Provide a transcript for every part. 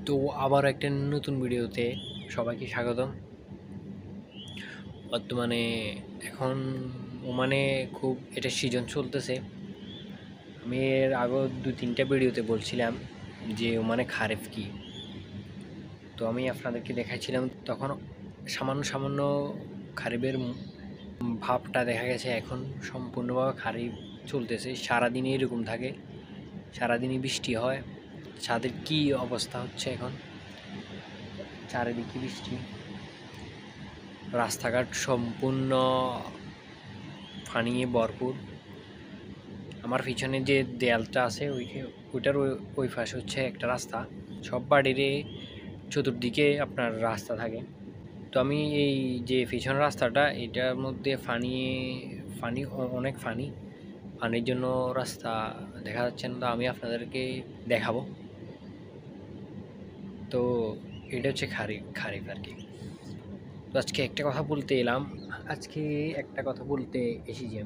তো আবার একটা নতুন ভিডিওতে সবাইকে স্বাগতম। বর্তমানে এখন ওমানে খুব এটা সিজন চলতেছে। আমি এর আগে 2-3টা ভিডিওতে বলছিলাম যে ওমানে খারেফ কি, তো আমি আপনাদেরকে দেখাইছিলাম। তখন সামান্য সামান্য খারিফের ভাবটা দেখা গেছে, এখন সম্পূর্ণভাবে খারিফ চলতেছে। সারাদিনই এরকম থাকে, সারাদিনই বৃষ্টি হয়। ছাদের কি অবস্থা হচ্ছে এখন, চারিদিকে বৃষ্টি, রাস্তাঘাট সম্পূর্ণ পানিয়ে ভরপুর। আমার পিছনে যে দেয়ালটা আছে ওইটার ওই পাশে হচ্ছে একটা রাস্তা। সব বাড়ির চতুর্দিকে আপনার রাস্তা থাকে। তো আমি এই যে পিছনের রাস্তাটা, এটার মধ্যে ফানি অনেক পানির জন্য রাস্তা দেখা যাচ্ছে না। তো আমি আপনাদেরকে দেখাবো। তো এটা হচ্ছে খারিফ আর কি। তো আজকে একটা কথা বলতে এসেছি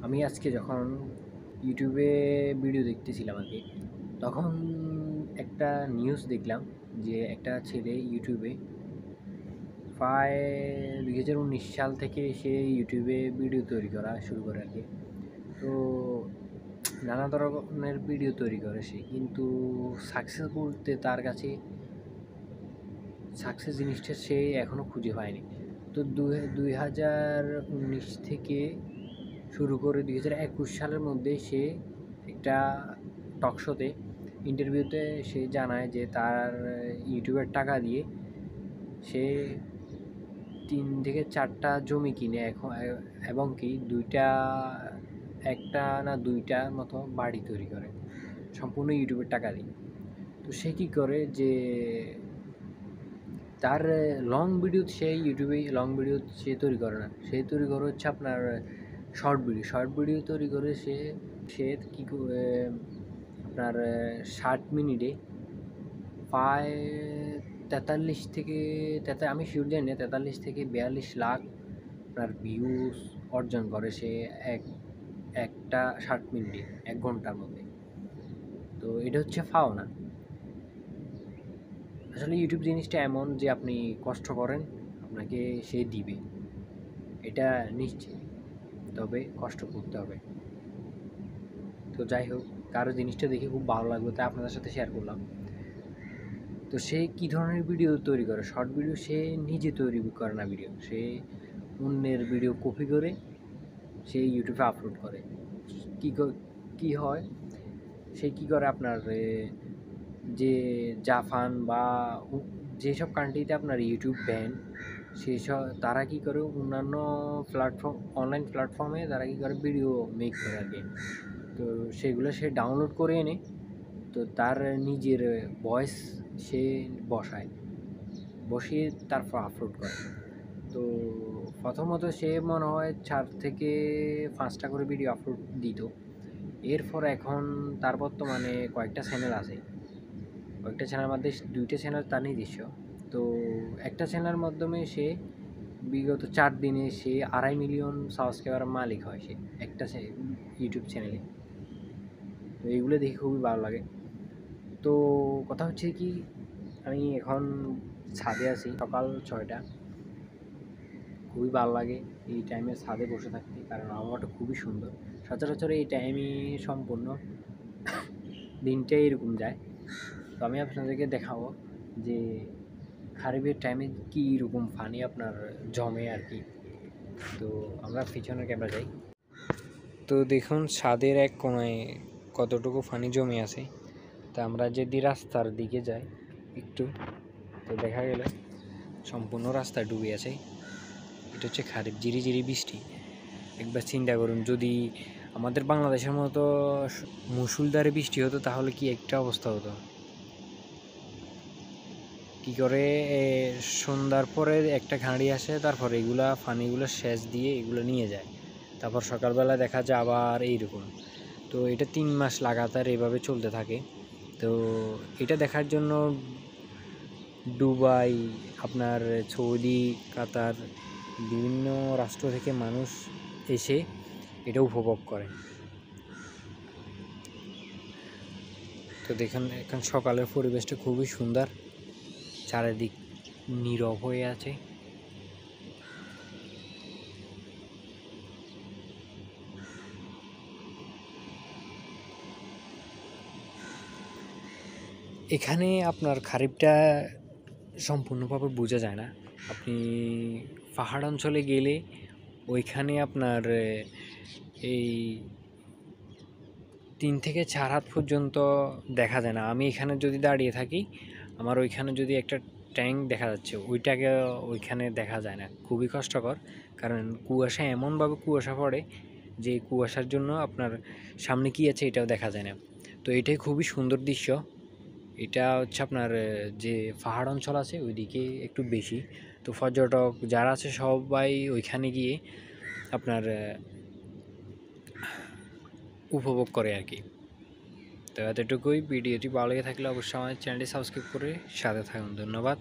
আমি আজকে যখন ইউটিউবে ভিডিও দেখতেছিলাম আর কি, তখন একটা নিউজ দেখলাম যে একটা ছেলে ইউটিউবে প্রায় 2019 সাল থেকে সে ইউটিউবে ভিডিও তৈরি করা শুরু করে আর কি। তো নানা ধরনের ভিডিও তৈরি করে সে, কিন্তু সাকসেস বলতে তার কাছে সাকসেস জিনিসটা সে এখনও খুঁজে পায়নি। তো 2019 থেকে শুরু করে 2021 সালের মধ্যে সে একটা টক শোতে ইন্টারভিউতে সে জানায় যে তার ইউটিউবের টাকা দিয়ে সে 3 থেকে 4টা জমি কিনে এবং কি একটা না 2টা মতো বাড়ি তৈরি করে সম্পূর্ণ ইউটিউবের টাকা দিয়ে। তো সে কী করে যে তার লং ভিডিও, ইউটিউবে লং ভিডিও সে তৈরি করে না, সে তৈরি করে হচ্ছে আপনার শর্ট ভিডিও তৈরি করে সে কী করে আপনার 60 মিনিটে প্রায় 43 থেকে আমি শিওর জানি না, 43 থেকে 42 লাখ আপনার ভিউজ অর্জন করে সে একটা 60 মিনিটে, 1 ঘন্টার মধ্যে। তো এটা হচ্ছে পাওনা। আসলে ইউটিউব জিনিসটা এমন যে আপনি কষ্ট করেন, আপনাকে সে দিবে, এটা নিশ্চিত, তবে কষ্ট করতে হবে। তো যাই হোক, কারো জিনিসটা দেখে খুব ভালো লাগলো, তাই আপনাদের সাথে শেয়ার করলাম। তো সে কী ধরনের ভিডিও তৈরি করে? শর্ট ভিডিও সে নিজে তৈরি করে না ভিডিও, সে অন্যের ভিডিও কপি করে সে ইউটিউবে আপলোড করে। কী হয়, সে কী করে আপনার যে জাপান বা যেসব কান্ট্রিতে আপনার ইউটিউব ব্যান, তারা কী করে অন্যান্য অনলাইন প্ল্যাটফর্মে তারা কী করে ভিডিও মেক করে আর কি। তো সেগুলো সে ডাউনলোড করে এনে তো তার নিজের ভয়েস সে বসিয়ে তারপর আপলোড করে। তো প্রথমত সে মনে হয় 4 থেকে 5টা করে ভিডিও আপলোড দিত। এরপর এখন তার বর্তমানে কয়েকটা চ্যানেল আছে, কয়েকটা চ্যানেলের মধ্যে 2টা চ্যানেল তার নিজস্ব। তো একটা চ্যানেলের মাধ্যমে সে বিগত 4 দিনে সে 2.5 মিলিয়ন সাবস্ক্রাইবার মালিক হয় সে একটা ইউটিউব চ্যানেলে। তো এইগুলো দেখে খুবই ভালো লাগে। তো কথা হচ্ছে কি, আমি এখন ছাদে আছি, সকাল 6টা। খুবই ভালো লাগে এই টাইমে ছাদে বসে থাকতে, কারণ আবহাওয়াটা খুবই সুন্দর। সচরাচর এই টাইমে সম্পূর্ণ দিনটাই এরকম যায়। তো আমি আপনাদেরকে দেখাবো যে খারিফের টাইমে কী রকম পানি আপনার জমে আর কি। তো আমরা পিছনের ক্যামেরা যাই। তো দেখুন ছাদের এক কোণায় কতটুকু পানি জমে আছে। তা আমরা যদি রাস্তার দিকে যাই একটু, তো দেখা গেল সম্পূর্ণ রাস্তা ডুবে আছে। এটা হচ্ছে খারিফ, ঝিরিঝিরি বৃষ্টি। একবার চিন্তা করুন, যদি আমাদের বাংলাদেশের মতো মুষলধারে বৃষ্টি হতো তাহলে কি একটা অবস্থা হতো। কী করে সন্ধ্যার পরে একটা গাড়ি আসে, তারপর এগুলা পানিগুলো সেচ দিয়ে এগুলো নিয়ে যায়, তারপর সকালবেলা দেখা যায় আবার এইরকম। তো এটা 3 মাস লাগাতার এভাবে চলতে থাকে। তো এটা দেখার জন্য দুবাই, আপনার সৌদি, কাতার, বিভিন্ন রাষ্ট্র থেকে মানুষ এসে এটা উপভোগ করে। তো তো দেখুন এখন সকালের পরিবেশটা খুবই সুন্দর, চারিদিক নীরব হয়ে আছে। এখানে আপনার খারিফটা সম্পূর্ণভাবে বোঝা যায় না। আপনি পাহাড় অঞ্চলে গেলে ওইখানে আপনার এই 3 থেকে 4 হাত পর্যন্ত দেখা যায় না। আমি এখানে যদি দাঁড়িয়ে থাকি, আমার ওইখানে যদি একটা ট্যাঙ্ক দেখা যাচ্ছে, ওইটাকে ওইখানে দেখা যায় না। খুবই কষ্টকর, কারণ কুয়াশা এমনভাবে কুয়াশা পড়ে যে কুয়াশার জন্য আপনার সামনে কী আছে এটাও দেখা যায় না। তো এটাই খুবই সুন্দর দৃশ্য। এটা হচ্ছে আপনার যে পাহাড় অঞ্চল আছে ওইদিকে একটু বেশি। তো পর্যটক যারা আছে সবাই ওইখানে গিয়ে আপনার উপভোগ করে আর কি। তো এতটুকুই। ভিডিওটি ভালো লেগে থাকলে অবশ্যই আমাদের চ্যানেলটি সাবস্ক্রাইব করে সাথে থাকুন। ধন্যবাদ।